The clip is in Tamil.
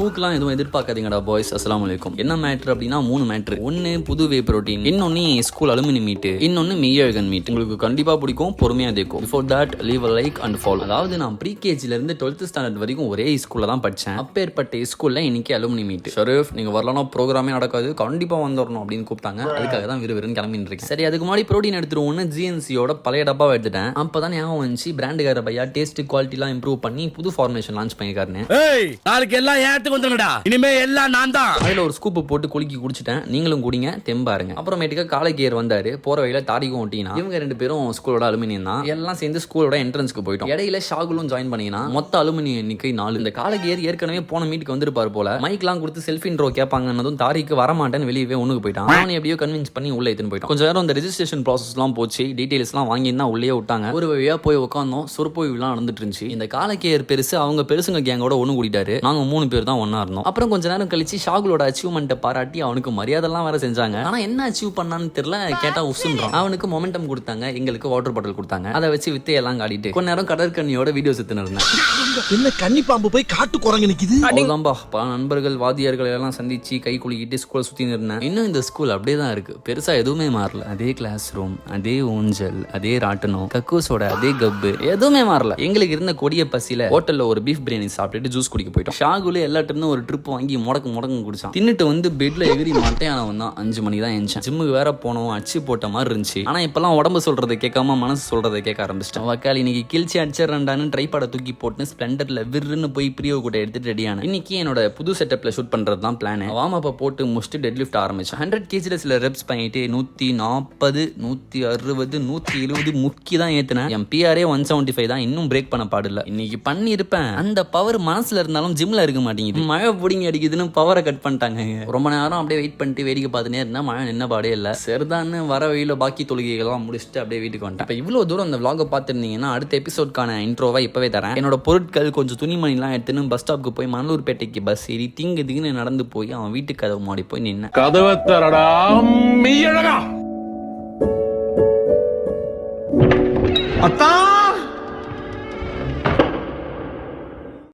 ஹூக்லாம் எதுவும் எதிர்பார்க்காதீங்கடா பாய்ஸ். அஸ்ஸலாமு அலைக்கும். என்ன மேட்ரு அப்படின்னா 3 மேட்ரு. ஒன்னு புது வே புரோட்டீன், இன்னொன்னு ஸ்கூல் அலுமினி மீட், இன்னொன்னு மெய்யழகன் மீட். உங்களுக்கு கண்டிப்பா பிடிக்கும், பொறுமையா தேக்கும். Before that leave a like and follow. அதாவது நான் ப்ரீ கேஜில இருந்து 12th ஸ்டாண்டர்ட் வரைக்கும் ஒரே ஸ்கூல்ல தான் படிச்சேன். அப்பேற்பட்ட ஸ்கூல்ல இன்னைக்கு அலுமினி மீட். ஷரீஃப் நீங்க வரலனா ப்ரோக்ராமே நடக்காது, கண்டிப்பா வந்துடணும் அப்படின்னு கூப்பிட்டாங்க. அதுக்காக தான் விறுவிறுன்னு கிளம்பிட்டு இருக்கேன். சரி, அதுக்கு முன்னாடி ப்ரோட்டீன் எடுத்துருவோம்னு ஜிஎன்சியோட பழைய டப்பாவை எடுத்துட்டேன். அப்பதான் ஞாபகம் வந்துச்சு பிராண்டுக்கார பையா டேஸ்ட் குவாலிட்டிலாம் இம்ப்ரூவ் பண்ணி புது ஃபார்மேஷன் லான்ச் பண்ணிருக்காருன்னு. நாளைக்கு எல்லாம் ஏத்துக்கு வந்துடா, இனிமே எல்லாம் நான் தான். அதுல ஒரு ஸ்கூப் போட்டு குலுக்கி குடிச்சிட்டேன். நீங்களும் குடிங்க, தெம்பாருங்க. அப்புறமேட்டுக்கா காலேஜ் வந்தாரு. போற வழியில தாரிக்கும் ஒட்டினா இவங்க 2 பேரும் ஸ்கூலோட அலுமினியம் தான். எல்லாம் சேர்ந்து ஸ்கூலோட என்ட்ரன்ஸ்க்கு போயிட்டோம். இடையில ஷாகுலும் ஜாயின் பண்ணினா மொத்த அலுமினியம் எண்ணிக்கை 4. இந்த காலேஜ் ஏற்கனவே போன மீட்டுக்கு வந்திருப்பாரு போல. மைக்லாம் கொடுத்து செல்ஃபி இன்ட்ரோ கேட்பாங்கன்னதும் தாரிக்கு வரமாட்டேன்னு வெளியவே ஒண்ணுக்கு போயிட்டான். அவன் எப்படியோ கன்வின்ஸ் பண்ணி உள்ள எடுத்துன்னு போயிட்டான். கொஞ்ச நேரம் அந்த ரெஜிஸ்ட்ரேஷன் ப்ராசஸ்லாம் போச்சு, டீடைல்ஸ்லாம் வாங்கி தான் உள்ளே விட்டாங்க. ஒரு வழியா போய் உட்காந்தோம். சொற்பொழிவுலாம் நடந்துட்டு இருந்துச்சு. இந்த காலேஜ் பெருசு, அவங்க பெருசுங்க கேங்கோட ஒண்ணு கூட்டிட்டாரு. நாங்க 3 பேர் தான் ஒண்ணா இருந்தோம். அப்புறம் கொஞ்ச நேரம் கழிச்சு ஷாகுலோட அச்சீவ்மெண்ட்டை பாராட்டி அவனுக்கு மரியாதைலாம் வேற செஞ்சாங்க. ஆனா என்ன அச்சீவ் பண்ணான்னு தெரியல. கேட்டா உசுன்றான். அவனுக்கு மொமெண்டம் கொடுத்தாங்க, எங்களுக்கு வாட்டர் பாட்டில் கொடுத்தாங்க. அதை வச்சு வித்தை எல்லாம் காட்டிட்டு கொஞ்ச நேரம் கடற்கண்ணியோட வீடியோ எடுத்துன்னு இருந்தேன். என்ன கன்னி பாம்பு போய் காட்டு குரங்கு நிக்குது. அவ்வளவுதான்பா. பல நண்பர்கள் வாத்தியார்கள் எல்லாம் சந்திச்சு கை குலுக்கிட்டு ஸ்கூல் சுத்தி இருந்தேன். இன்னும் இந்த ஸ்கூல் அப்படியே தான் இருக்கு, பெருசா எதுவுமே மாறல. அதே கிளாஸ் ரூம், அதே ஊஞ்சல், அதே ராட்டனம், கக்கூஸோட அதே கப்பு, எதுவுமே மாறல. எங்களுக்கு இருந்த கொடிய பசியில ஹோட்டல்ல ஒரு பீஃப் பிரியாணி சாப்பிட்டுட்டு ஜூஸ் குடிக்க போயிட்டோம். ஷாகுல எல்லாத்திலிருந்து ஒரு ட்ரிப் வாங்கி முடக்கு குடிச்சான். தின்னுட்டு வந்து பெட்ல எகிரி மாட்டேன். அவன் தான் 5 மணிக்கு தான் எழுந்தேன். ஜிம்முக்கு வேற போனோம், அச்சு போட்ட மாதிரி இருந்துச்சு. ஆனா இப்பெல்லாம் உடம்பு சொல்றதை கேட்காம மனசு சொல்றதை கேட்க ஆரம்பிச்சிட்டேன். வக்கால் இன்னைக்கு கிழிச்சி அடிச்சிடறான்னு ட்ரைபாட தூக்கி போட்டு ஸ்ப்ளெண்டர்ல விருன்னு போய் பிரியோ கூட எடுத்துட்டு ரெடியான. இன்னைக்கு என்னோட புது செட்டப்ல ஷூட் பண்றது தான் பிளான். வார்ம் அப் போட்டு முடிச்சுட்டு டெட் லிஃப்ட் ஆரம்பிச்சேன். 100 kg சில ரெப்ஸ் பண்ணிட்டு 140, 160, 170 முக்கி தான் ஏத்துனேன். என் பிஆரே 175 தான். இன்னும் பிரேக் பண்ண பாடில்ல. இன்னைக்கு பண்ணிருப்பேன். அந்த பவர் மனசுல இருந்தாலும் ஜிம்ல இருக்க மாட்டேங்குது. மழை பிடிங்கி அடிக்குதுன்னு பவரை கட் பண்ணிட்டாங்க. ரொம்ப நேரம் அப்படியே வெயிட் பண்ணிட்டு வேடிக்கை பார்த்துனே இருந்தா மழை நின்ன பாடே இல்லை. சரிதான்னு வர வழியில பாக்கி தொழுகைகள்லாம் முடிச்சுட்டு அப்படியே வீட்டுக்கு வந்துட்டேன். இப்போ இவ்வளோ தூரம் அந்த vlog பார்த்துருந்தீங்கன்னா அடுத்த எபிசோட்கான இன்ட்ரோவா இப்பவே தரேன். என்னோட பொருட்கள் கொஞ்சம் துணிமணிலாம் எடுத்துன்னு பஸ் ஸ்டாப்க்கு போய் மணலூர்பேட்டைக்கு பஸ் ஏறி திங்கு நடந்து போய் அவன் வீட்டுக்கு கதவு மாடி போய் நின்னேன். கதவை தரடா மெய்யழகா. அத்தா